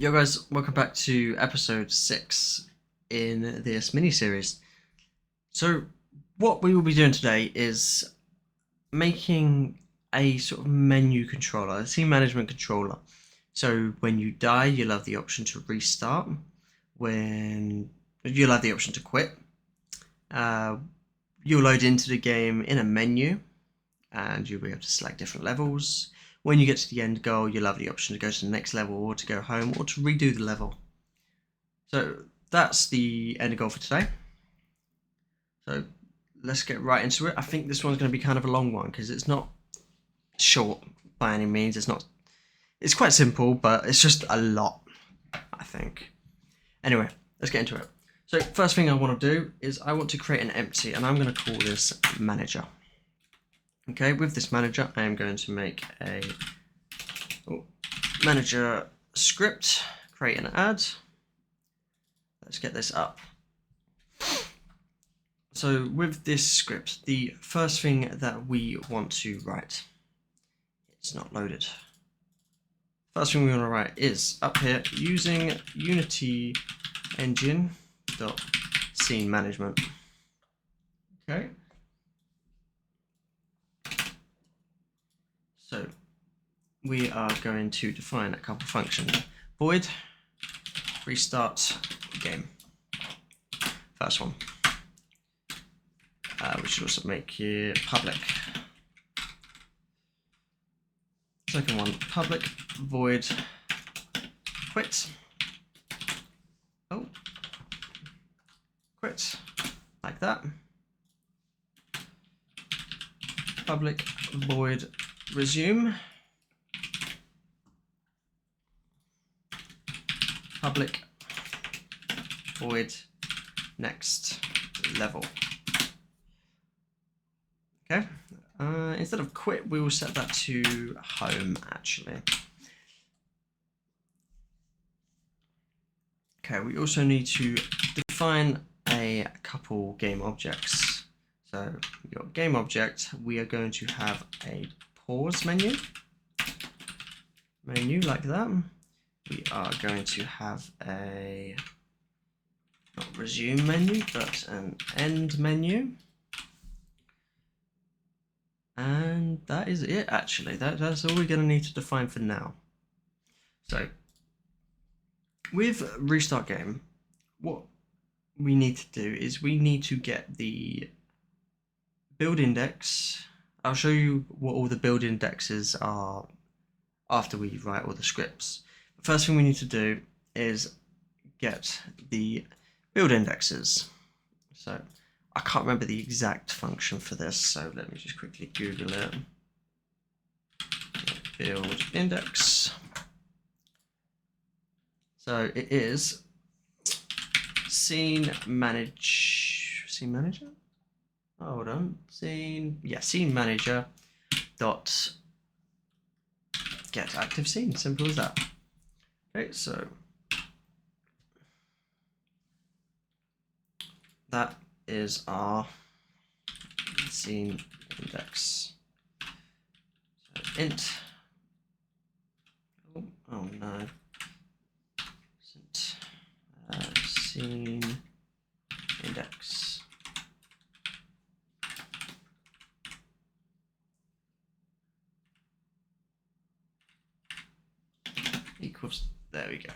Yo guys, welcome back to episode 6 in this mini-series. So what we will be doing today is making a sort of menu controller, a scene management controller. So when you die, you'll have the option to restart. When you'll have the option to quit. You'll load into the game in a menu and you'll be able to select different levels. When you get to the end goal, you'll have the option to go to the next level or to go home or to redo the level. So that's the end goal for today. So let's get right into it. I think this one's going to be kind of a long one because it's not short by any means. It's quite simple, but it's just a lot, I think. Anyway, let's get into it. So first thing I want to do is I want to create an empty, and I'm going to call this manager. Okay, with this manager, I am going to make a manager script, create an ad. Let's get this up. So with this script, the first thing that we want to write, it's not loaded. First thing we want to write is up here, using Unity engine dot scene management. Okay. So we are going to define a couple functions. Void restart game. First one. We should also make it public. Second one, public void quit. Oh, quit, like that. Public void resume. Public void next level. Okay. Instead of quit, we will set that to home, actually. Okay, we also need to define a couple game objects. So your game object, we are going to have a pause menu like that. We are going to have a, not resume menu, but an end menu. And that is it, actually. That's all we're going to need to define for now. So with restart game, what we need to do is we need to get the build index. I'll show you what all the build indexes are after we write all the scripts. The first thing we need to do is get the build indexes. So I can't remember the exact function for this, so let me just quickly Google it. Build index. So it is scene manager. Oh, hold on, scene manager dot get active scene. Simple as that. Okay, so that is our scene index. So int. Oh no. Scene index. Equals, there we go.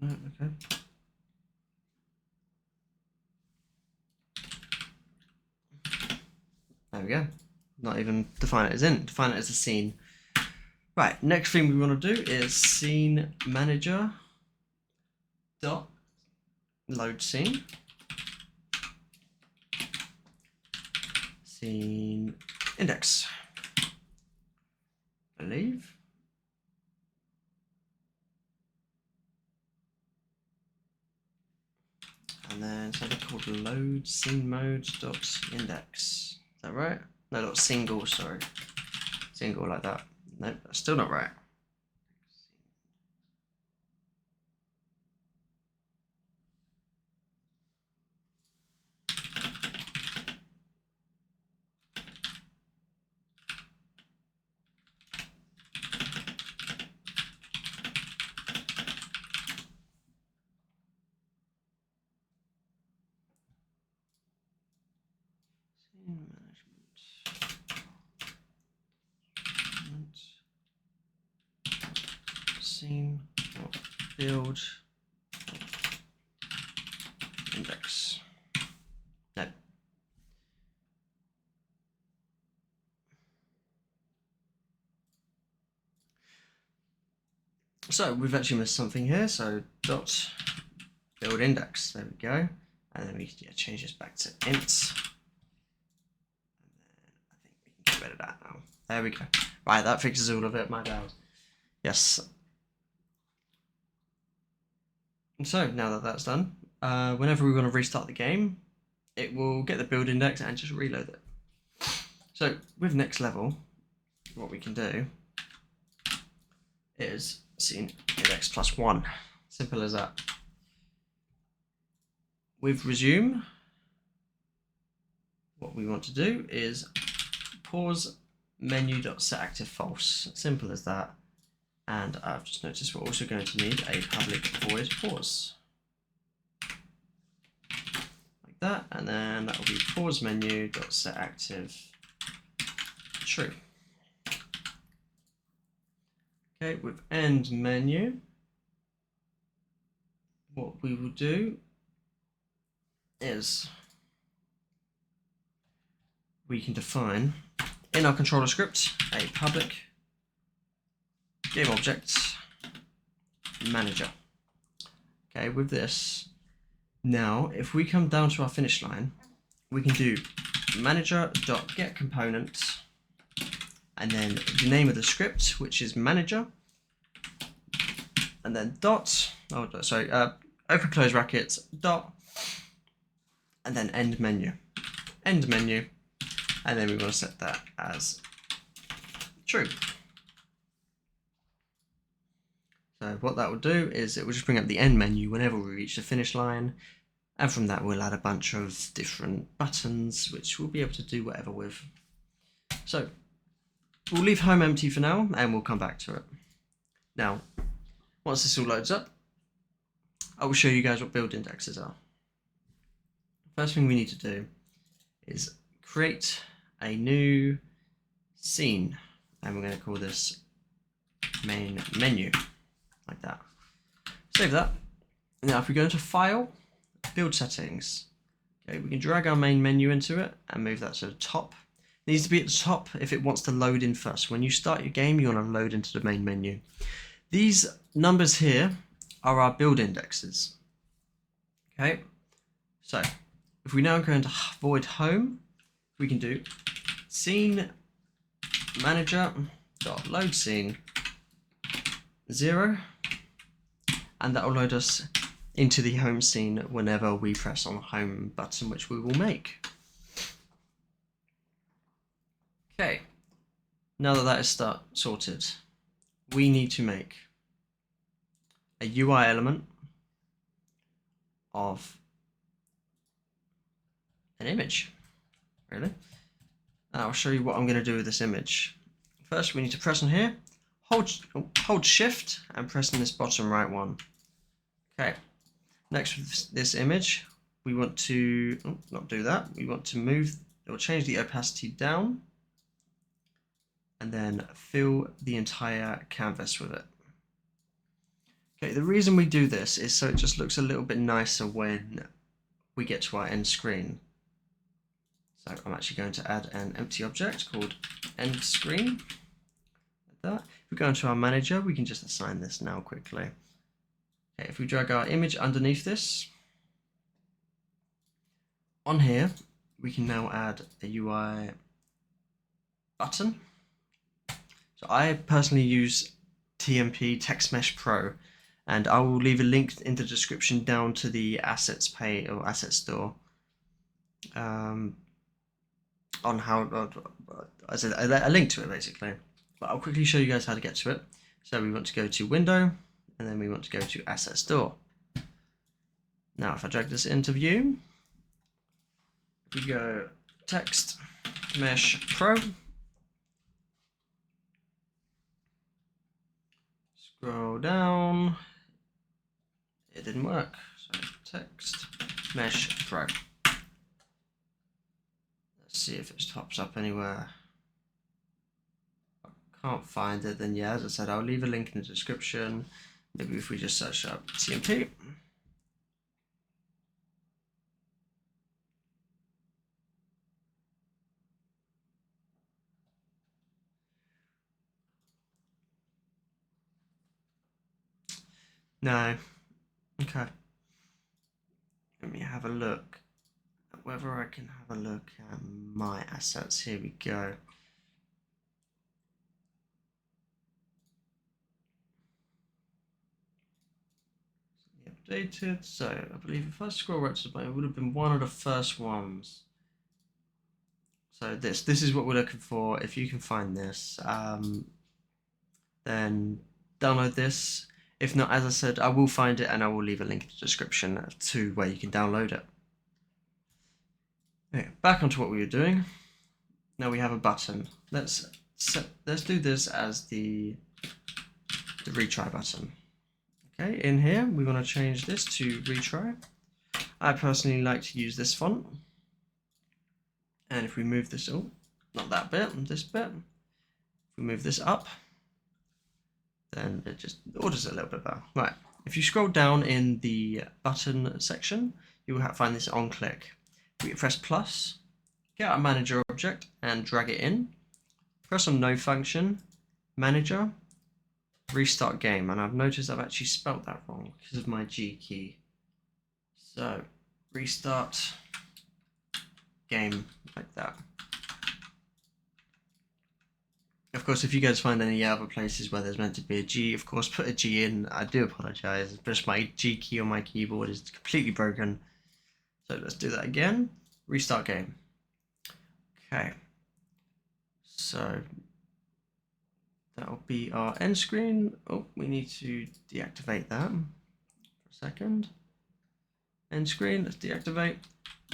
Oh, no, okay. There we go. Not even define it as int, define it as a scene. Right, next thing we want to do is scene manager dot load scene. Scene index, I believe. And then something called load scene mode dot index. Is that right? No, dot single, sorry. Single like that. Nope, that's still not right. scene build index. No. So we've actually missed something here. So dot build index. There we go. And then we can change this back to int. And then I think we can get rid of that now. There we go. Right, that fixes all of it. My bad. Yes. And so now that that's done, whenever we want to restart the game, it will get the build index and just reload it. So with next level, what we can do is scene index +1. Simple as that. With resume, what we want to do is pauseMenu.setActiveFalse. Simple as that. And I've just noticed we're also going to need a public void pause. Like that, and then that will be pauseMenu.setActiveTrue. Okay, with endMenu, what we will do is we can define in our controller script a public GameObject manager. Okay, with this, now if we come down to our finish line, we can do manager.getComponent and then the name of the script, which is manager, and then dot, open close brackets, dot, and then endMenu, and then we want to set that as true. So what that will do is it will just bring up the end menu whenever we reach the finish line, and from that we'll add a bunch of different buttons which we'll be able to do whatever with. So we'll leave home empty for now and we'll come back to it. Now, once this all loads up, I will show you guys what build indexes are. First thing we need to do is create a new scene, and we're going to call this mainMenu, like that. Save that. Now if we go into File, Build Settings, okay, we can drag our mainMenu into it and move that to the top. It needs to be at the top if it wants to load in first. When you start your game, you want to load into the main menu. These numbers here are our build indexes. Okay, so if we now go into void home, we can do scene manager.load scene 0, and that will load us into the home scene whenever we press on the home button, which we will make. Okay, now that that is sorted, we need to make a UI element of an image, really. And I'll show you what I'm going to do with this image. First, we need to press on here, hold shift and press on this bottom right one. Okay, next with this image, we want to not do that. We want to move or change the opacity down and then fill the entire canvas with it. Okay, the reason we do this is so it just looks a little bit nicer when we get to our end screen. So I'm actually going to add an empty object called end screen, like that. If we go into our manager, we can just assign this now quickly. Okay, if we drag our image underneath this, on here, we can now add a UI button. So I personally use TMP Text Mesh Pro, and I will leave a link in the description down to the assets page or asset store. On how, as a link to it basically, but I'll quickly show you guys how to get to it. So we want to go to Window, and then we want to go to Asset Store. Now if I drag this into view, we go Text Mesh Pro, scroll down, it didn't work, so Text Mesh Pro. See if it pops up anywhere. can't find it, then yeah, as I said, I'll leave a link in the description. Maybe if we just search up TMP. No. Okay. Let me have a look at whether I can have a look at my assets. Here we go. Updated. So I believe if I scroll right to the bottom, it would have been one of the first ones. So this is what we're looking for. If you can find this, then download this. If not, as I said, I will find it and I will leave a link in the description to where you can download it. Okay, back onto what we were doing. Now we have a button. Let's do this as the retry button. Okay, in here we want to change this to retry. I personally like to use this font. And if we move this, not that bit, this bit. If we move this up, then it just orders it a little bit better. Right, if you scroll down in the button section, you will find this on click. We press plus, get our manager object and drag it in. Press on no function, manager, restart game. And I've noticed I've actually spelt that wrong because of my G key. So restart game, like that. Of course, if you guys find any other places where there's meant to be a G, of course put a G in. I do apologize, just my G key on my keyboard is completely broken. So let's do that again. Restart game. Okay. So that'll be our end screen. Oh, we need to deactivate that for a second. End screen, let's deactivate.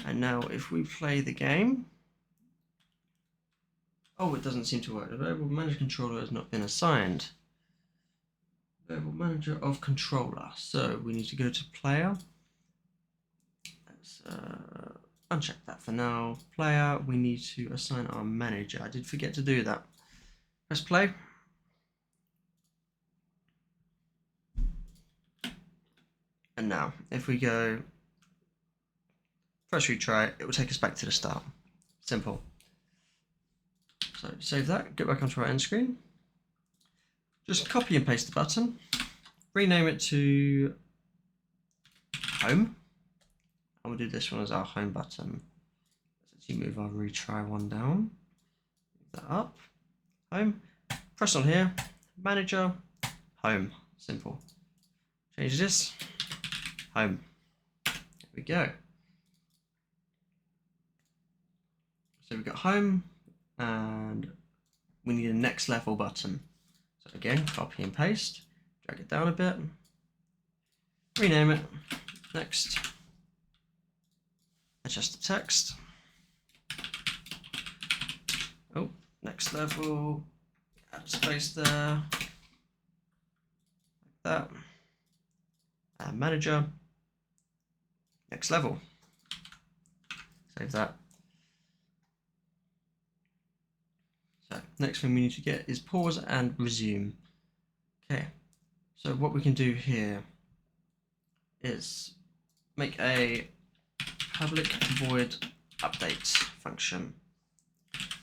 And now if we play the game, oh, it doesn't seem to work. The variable manager controller has not been assigned. Variable manager of controller. So we need to go to player. Let's uncheck that for now. Player, we need to assign our manager. I did forget to do that. Press play. And now, if we go press retry, it will take us back to the start. Simple. So save that, get back onto our end screen. Just copy and paste the button. Rename it to home. And we'll do this one as our home button. Let's actually move our retry one down. Move that up. Home. Press on here. Manager. Home. Simple. Change this. Home. There we go. So we've got home and we need a next level button. So again, copy and paste, drag it down a bit, rename it, next, adjust the text. Oh, next level, add space there, like that. And manager, next level. Save that. So next thing we need to get is pause and resume. Okay, so what we can do here is make a public void update function.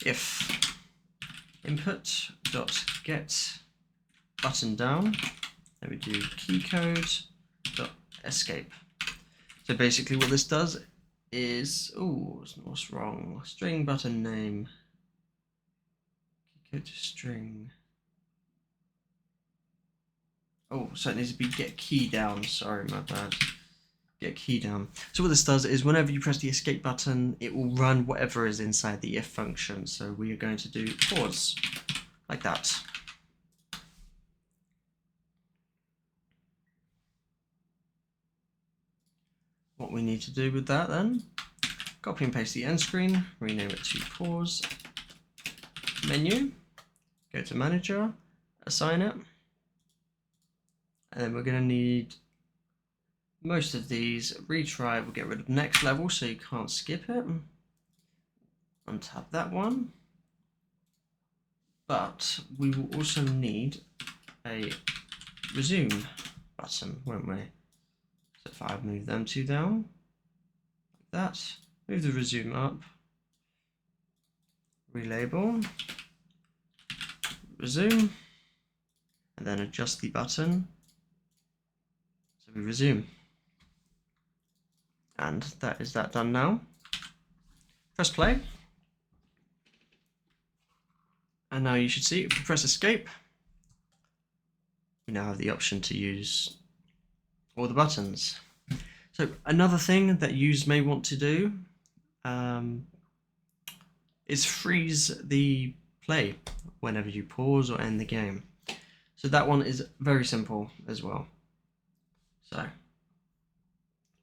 If input.get button down, then we do keycode.escape. So basically what this does is, what's wrong? String button name. Keycode to string. Oh, so it needs to be get key down. Sorry, my bad. Get key down. So what this does is whenever you press the escape button, it will run whatever is inside the if function. So we are going to do pause, like that. What we need to do with that then, copy and paste the end screen, rename it to pause menu, go to manager, assign it, and then we're going to need most of these. Retry, we'll get rid of next level so you can't skip it. Untap that one. but we will also need a resume button, won't we? So if I move them two down, like that, move the resume up, relabel, resume, and then adjust the button so we resume. And that is that done now. Press play. And now you should see, if you press escape, we now have the option to use all the buttons. So another thing that users may want to do is freeze the play whenever you pause or end the game. So that one is very simple as well. So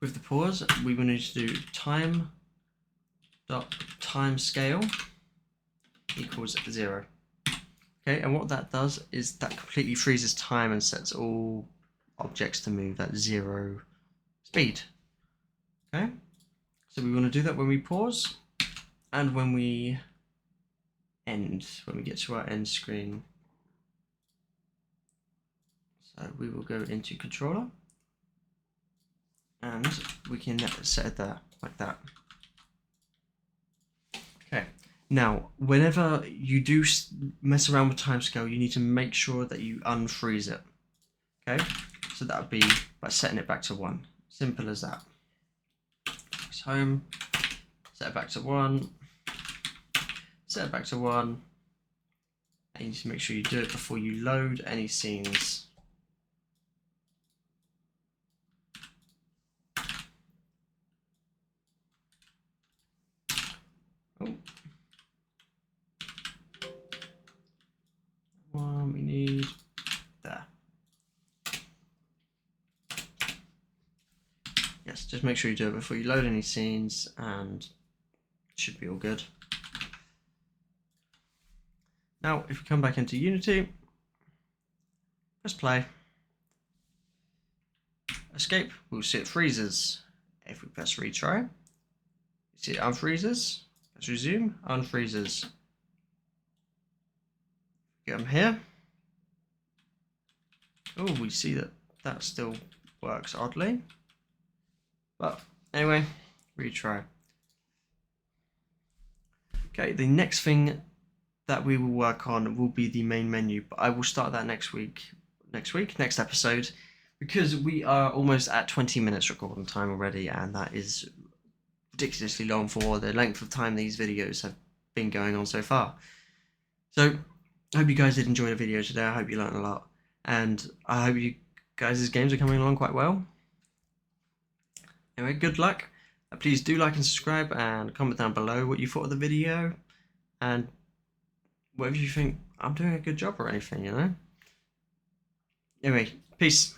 with the pause, we will need to do time.timescale equals 0. Okay, and what that does is that completely freezes time and sets all objects to move at 0 speed. Okay, so we want to do that when we pause and when we end, when we get to our end screen. So we will go into controller and we can set it there like that. Okay, now whenever you do mess around with timescale, you need to make sure that you unfreeze it. Okay, so that would be by setting it back to 1. Simple as that. Press home, set it back to 1, set it back to 1, and you need to make sure you do it before you load any scenes. Oh. One we need there. Yes, just make sure you do it before you load any scenes and it should be all good. Now, if we come back into Unity, press play, escape, we'll see it freezes. If we press retry, you see it unfreezes, press resume, unfreezes. Get them here. Oh, we see that that still works oddly. But anyway, retry. Okay, the next thing that we will work on will be the main menu, but I will start that next episode, because we are almost at 20 minutes recording time already, and that is ridiculously long for the length of time these videos have been going on so far. So I hope you guys did enjoy the video today. I hope you learned a lot, and I hope you guys' games are coming along quite well. Anyway, good luck. Please do like and subscribe and comment down below what you thought of the video and whether you think I'm doing a good job or anything, you know. Anyway, peace.